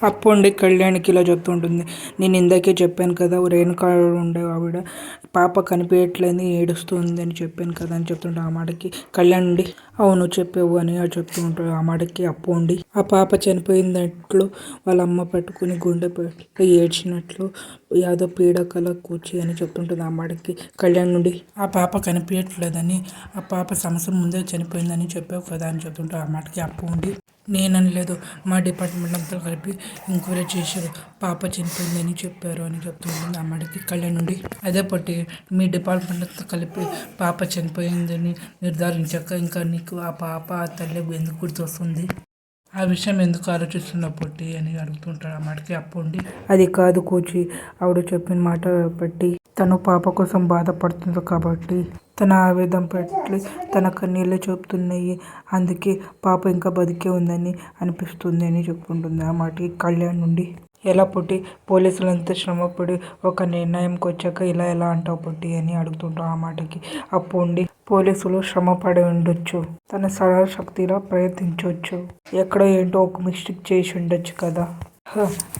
అప్పుండి కళ్యాణ్‌కి ఇలా చెప్తుంటుంది. నేను ఇందాకే చెప్పాను కదా! రేణుక ఉండే ఆవిడ పాప కనిపియట్లేదని ఏడుస్తుంది అని చెప్పాను కదా! అని చెప్తుంటే ఆ మాటకి కళ్యాణ్ ఉండి అవును చెప్పావు అని చెప్తూ ఉంటాడు. ఆ మాటకి అప్పు ఉండి ఆ పాప చనిపోయినట్లు వాళ్ళ అమ్మ పట్టుకుని గుండె పెట్టి ఏడ్చినట్లు యాదో పీడకల కూర్చి అని చెప్తుంటుంది. ఆ మాటకి కళ్యాణ్ నుండి ఆ పాప కనిపియట్లేదని ఆ పాప సంవత్సరం ముందే చనిపోయిందని చెప్పావు కదా! అని చెప్తుంటే ఆ మాటకి అప్పు ఉండి నేననలేదు. మా డిపార్ట్మెంట్ అంతా కలిపి ఎంక్వైరీ చేశారు. పాప చనిపోయిందని చెప్పారు అని చెప్తూ ఉంటుంది. ఆ మాటకి కళ్యాణ్ నుండి అదే పొట్టి మీ డిపార్ట్మెంట్ అంతా కలిపి పాప చనిపోయిందని నిర్ధారించాక ఇంకా నీకు ఆ పాప ఆ తల్లి ఎందుకు గుర్తొస్తుంది? ఆ విషయం ఎందుకు ఆలోచిస్తున్నావు పొట్టి అని అడుగుతుంటాడు. ఆ మాటకి అప్పు ఉండి అది కాదు కోచి, ఆవిడ చెప్పిన మాట బట్టి తను పాప కోసం బాధపడుతుంది కాబట్టి తన ఆవేదన పట్టి తన కన్నీళ్ళు చెప్తున్నాయి. అందుకే పాప ఇంకా బతికే ఉందని అనిపిస్తుంది అని చెప్పుకుంటుంది. ఆ మాటకి కళ్యాణ్ నుండి ఎలా పొట్టి పోలీసులంతా శ్రమపడి ఒక నిర్ణయంకి వచ్చాక ఇలా ఎలా అంటావు పొట్టి అని అడుగుతుంటాం. ఆ మాటకి అప్పు ఉండి పోలీసులు శ్రమ పడి ఉండొచ్చు, తన సర్వశక్తిలా ప్రయత్నించవచ్చు, ఎక్కడో ఏంటో ఒక మిస్టేక్ చేసి ఉండొచ్చు కదా,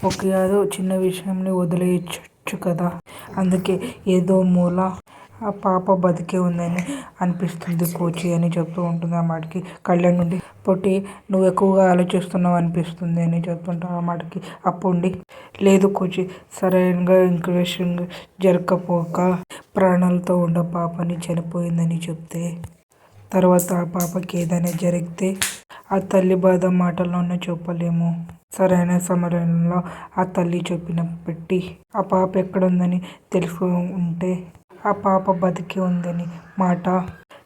ఒక ఏదో చిన్న విషయంని వదిలేయచ్చు కదా, అందుకే ఏదో మూల ఆ పాప బతికే ఉందని అనిపిస్తుంది కోచి అని చెప్తూ ఉంటుంది. ఆ మాటకి కళ్యాణ్ నుండి పొట్టి నువ్వు ఎక్కువగా ఆలోచిస్తున్నావు అనిపిస్తుంది అని చెప్తుంటావు. ఆ మాటకి అప్పు ఉండి లేదు కోచి, సరైనగా ఇంక్విజిషన్ జరగకపోక ప్రాణాలతో ఉన్న పాపని చనిపోయిందని చెప్తే తర్వాత ఆ పాపకి ఏదైనా జరిగితే ఆ తల్లి బాధ మాటల్లోనే చెప్పలేము. సరైన సమయంలో ఆ తల్లి చెప్పిన పెట్టి ఆ పాప ఎక్కడుందని తెలుసు ఉంటే ఆ పాప బతికి ఉందని మాట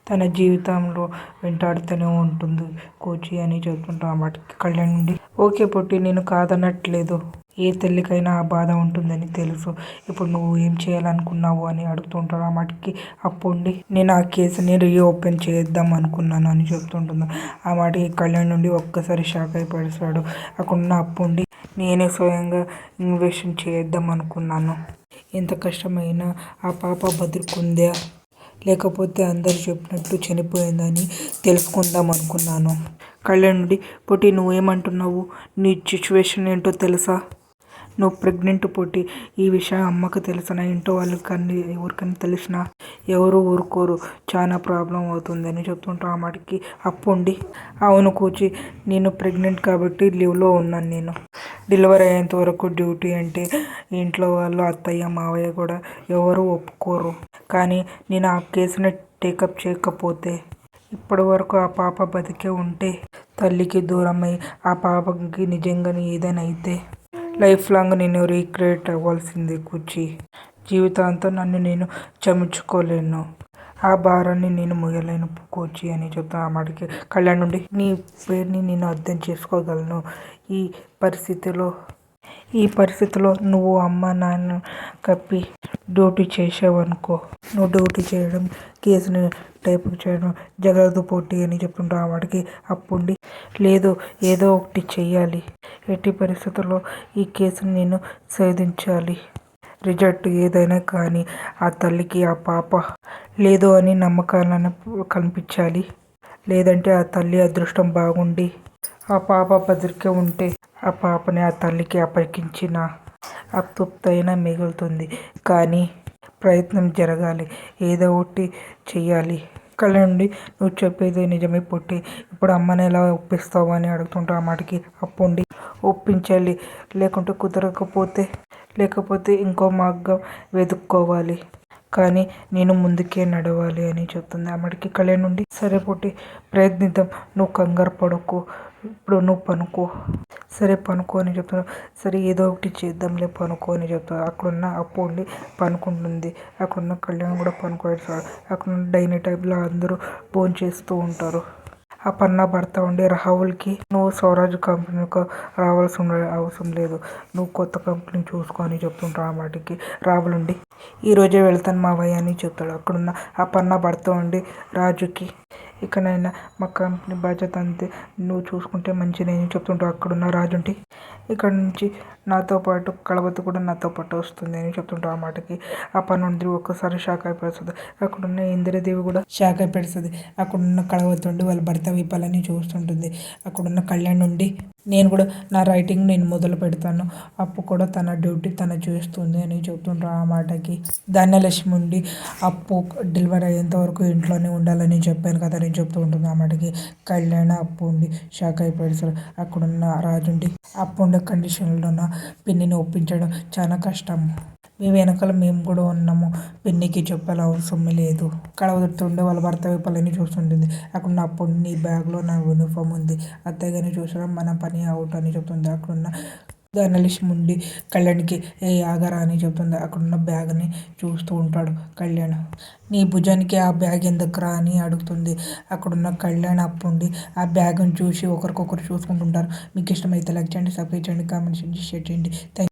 తన జీవితంలో వెంటాడుతూనే ఉంటుంది కోచి అని చెప్తుంటాం. ఆ మాటకి కళ్యాణ్ నుండి ఓకే పొట్టి, నేను కాదనట్లేదు. ఏ తల్లికైనా ఆ బాధ ఉంటుందని తెలుసు. ఇప్పుడు నువ్వు ఏం చేయాలనుకున్నావు అని అడుగుతుంటాడు. ఆ మాటకి అప్పు ఉండి నేను ఆ కేసుని రీఓపెన్ చేద్దాం అనుకున్నాను అని చెప్తుంటుంది. ఆ మాటకి కళ్యాణ్ నుండి ఒక్కసారి షాక్ అయిపోతాడు. అక్కడున్న అప్పు ఉండి నేనే స్వయంగా ఇన్వెస్టిగేషన్ చేద్దాం అనుకున్నాను. ఎంత కష్టమైనా ఆ పాప బతుకుందా లేకపోతే అందరు చెప్పినట్టు చనిపోయిందని తెలుసుకుందాం అనుకున్నాను. కళ్యాణ్ నుండి పొట్టి నువ్వేమంటున్నావు? నీ సిచ్యువేషన్ ఏంటో తెలుసా? నువ్వు ప్రెగ్నెంట్ పొట్టి. ఈ విషయం అమ్మకు తెలిసినా ఇంట్లో వాళ్ళకి కానీ ఎవరికైనా తెలిసినా ఎవరు ఊరుకోరు, చాలా ప్రాబ్లం అవుతుందని చెప్తుంటాం. ఆ మాటకి అప్పు ఉండి అవును కోచి, నేను ప్రెగ్నెంట్ కాబట్టి లీవ్లో ఉన్నాను. నేను డెలివరీ అయ్యేంత వరకు డ్యూటీ అంటే ఇంట్లో వాళ్ళు అత్తయ్య మావయ్య కూడా ఎవరు ఒప్పుకోరు. కానీ నేను ఆ కేసుని టేకప్ చేయకపోతే ఇప్పటి వరకు ఆ పాప బతికే ఉంటే తల్లికి దూరమై ఆ పాపకి నిజంగానే ఏదైనా అయితే లైఫ్ లాంగ్ నేను రీక్రియేట్ అవ్వాల్సిందే కూర్చి. జీవితాంతం నన్ను నేను క్షమించుకోలేను, ఆ భారాన్ని నేను మోయలేను కోచి అని చెప్తాను. ఆ మాటకి కళ్యాణ్ నుండి నీ పేరుని నేను అర్థం చేసుకోగలను. ఈ పరిస్థితిలో నువ్వు అమ్మ నాన్న కప్పి డ్యూటీ చేసావనుకో, నువ్వు డ్యూటీ చేయడం కేసుని టైప్ చేయడం జగదు పోటీ అని చెప్తుంటావు. ఆ వాడికి అప్పుండి లేదు ఏదో ఒకటి చెయ్యాలి, ఎట్టి పరిస్థితుల్లో ఈ కేసుని నేను ఛేదించాలి, రిజల్ట్ ఏదైనా కానీ ఆ తల్లికి ఆ పాప లేదు అని నమ్మకాలను కల్పించాలి. లేదంటే ఆ తల్లి అదృష్టం బాగుండి ఆ పాప బతికే ఉంటే ఆ పాపని ఆ తల్లికి అప్పగించిన అతృప్తైనా మిగులుతుంది. కానీ ప్రయత్నం జరగాలి, ఏదో ఒకటి చెయ్యాలి. కళ్యాణ్ నుండి నువ్వు చెప్పేది నిజమే పొట్టి, ఇప్పుడు అమ్మని ఎలా ఒప్పిస్తావు అని అడుగుతుంటా. ఆ మాటకి అప్పు ఉండి ఒప్పించాలి, లేకుంటే లేకపోతే ఇంకో మార్గం వెతుక్కోవాలి, కానీ నేను ముందుకే నడవాలి అని చెప్తుంది. ఆ మాటకి కళ్యాణ్ నుండి సరే పొట్టి ప్రయత్నిద్దాం, నువ్వు కంగారు పడుకో, ఇప్పుడు నువ్వు పనుకో, సరే పనుకో అని చెప్తున్నావు. సరే ఏదో ఒకటి చేద్దాంలే పనుకో అని చెప్తాను. అక్కడున్న అప్పు ఉండి పనుకుంటుంది. అక్కడున్న కళ్యాణ్ కూడా పనుకోస్తాడు. అక్కడున్న డైనింగ్ టేబుల్లో అందరూ భోజనం చేస్తూ ఉంటారు. ఆ పన్న భర్త ఉండి రాహుల్కి నువ్వు స్వరాజ్ కంపెనీకి రావాల్సిన అవసరం లేదు, నువ్వు కొత్త కంపెనీ చూసుకో అని చెప్తుంటావు. ఆ మాటకి రాహుల్ ఉండి ఈరోజే వెళ్తాను మావయ్య అని చెప్తాడు. అక్కడున్న ఆ పన్న భర్త ఉండి రాజుకి ఇకనైనా మా కంపెనీ బాధ్యత అంతే, నువ్వు చూసుకుంటే మంచిది అని చెప్తుంటావు. అక్కడున్న రాజు ఉండి ఇక్కడ నుంచి నాతో పాటు కళావతి కూడా నాతో పాటు వస్తుంది అని చెప్తుంటాడు. ఆ మాటకి అప్పనుండి ఒక్కసారి షాక్ అయిపోతుంది. అక్కడున్న ఇందిరాదేవి కూడా షాక్ అయిపోతుంది. అక్కడున్న కళావతి ఉండి వాళ్ళ భర్త విప్పాలని చూస్తుంటుంది. అక్కడున్న కళ్యాణ్ నుండి నేను కూడా నా రైటింగ్ నేను మొదలు పెడతాను, అప్పు కూడా తన డ్యూటీ తను చేస్తుంది అని చెప్తుంటారు. ఆ మాటకి ధాన్యలక్ష్మి ఉండి అప్పు డెలివరీ అయ్యేంత వరకు ఇంట్లోనే ఉండాలని చెప్పాను కదా అని చెప్తూ ఉంటుంది. ఆ మాటకి కళ్యాణ్ అప్పు ఉండి షాక్ అయిపోయాడు. అక్కడున్న రాజుండి అప్పు ఉండే కండిషన్లో పిన్నిని ఒప్పించడం చాలా కష్టం, మీ వెనకాల మేము కూడా ఉన్నాము, పిన్నికి చెప్పాలి అవసరం లేదు. కళవతుండే వాళ్ళ భర్త విప్పాలని చూస్తుంటుంది. అక్కడ నా అప్పుడు నీ బ్యాగ్లో నా యూనిఫామ్ ఉంది, అత్తయ్యని చూసడం మన పని అవుట్ అని చెప్తుంది. అక్కడున్న ధనలక్ష్మి ఉండి కళ్యాణ్కి ఏ ఆగరా అని చెప్తుంది. అక్కడున్న బ్యాగ్ని చూస్తూ ఉంటాడు కళ్యాణ్. నీ భుజానికి ఆ బ్యాగ్ ఎందుకురా అని అడుగుతుంది. అక్కడున్న కళ్యాణ్ అప్పుండి ఆ బ్యాగ్ని చూసి ఒకరికొకరు చూసుకుంటుంటారు. మీకు ఇష్టమైతే లైక్ చేయండి, సబ్స్క్రైబ్ చేయండి, కామెంట్ చేయండి, షేర్ చేయండి.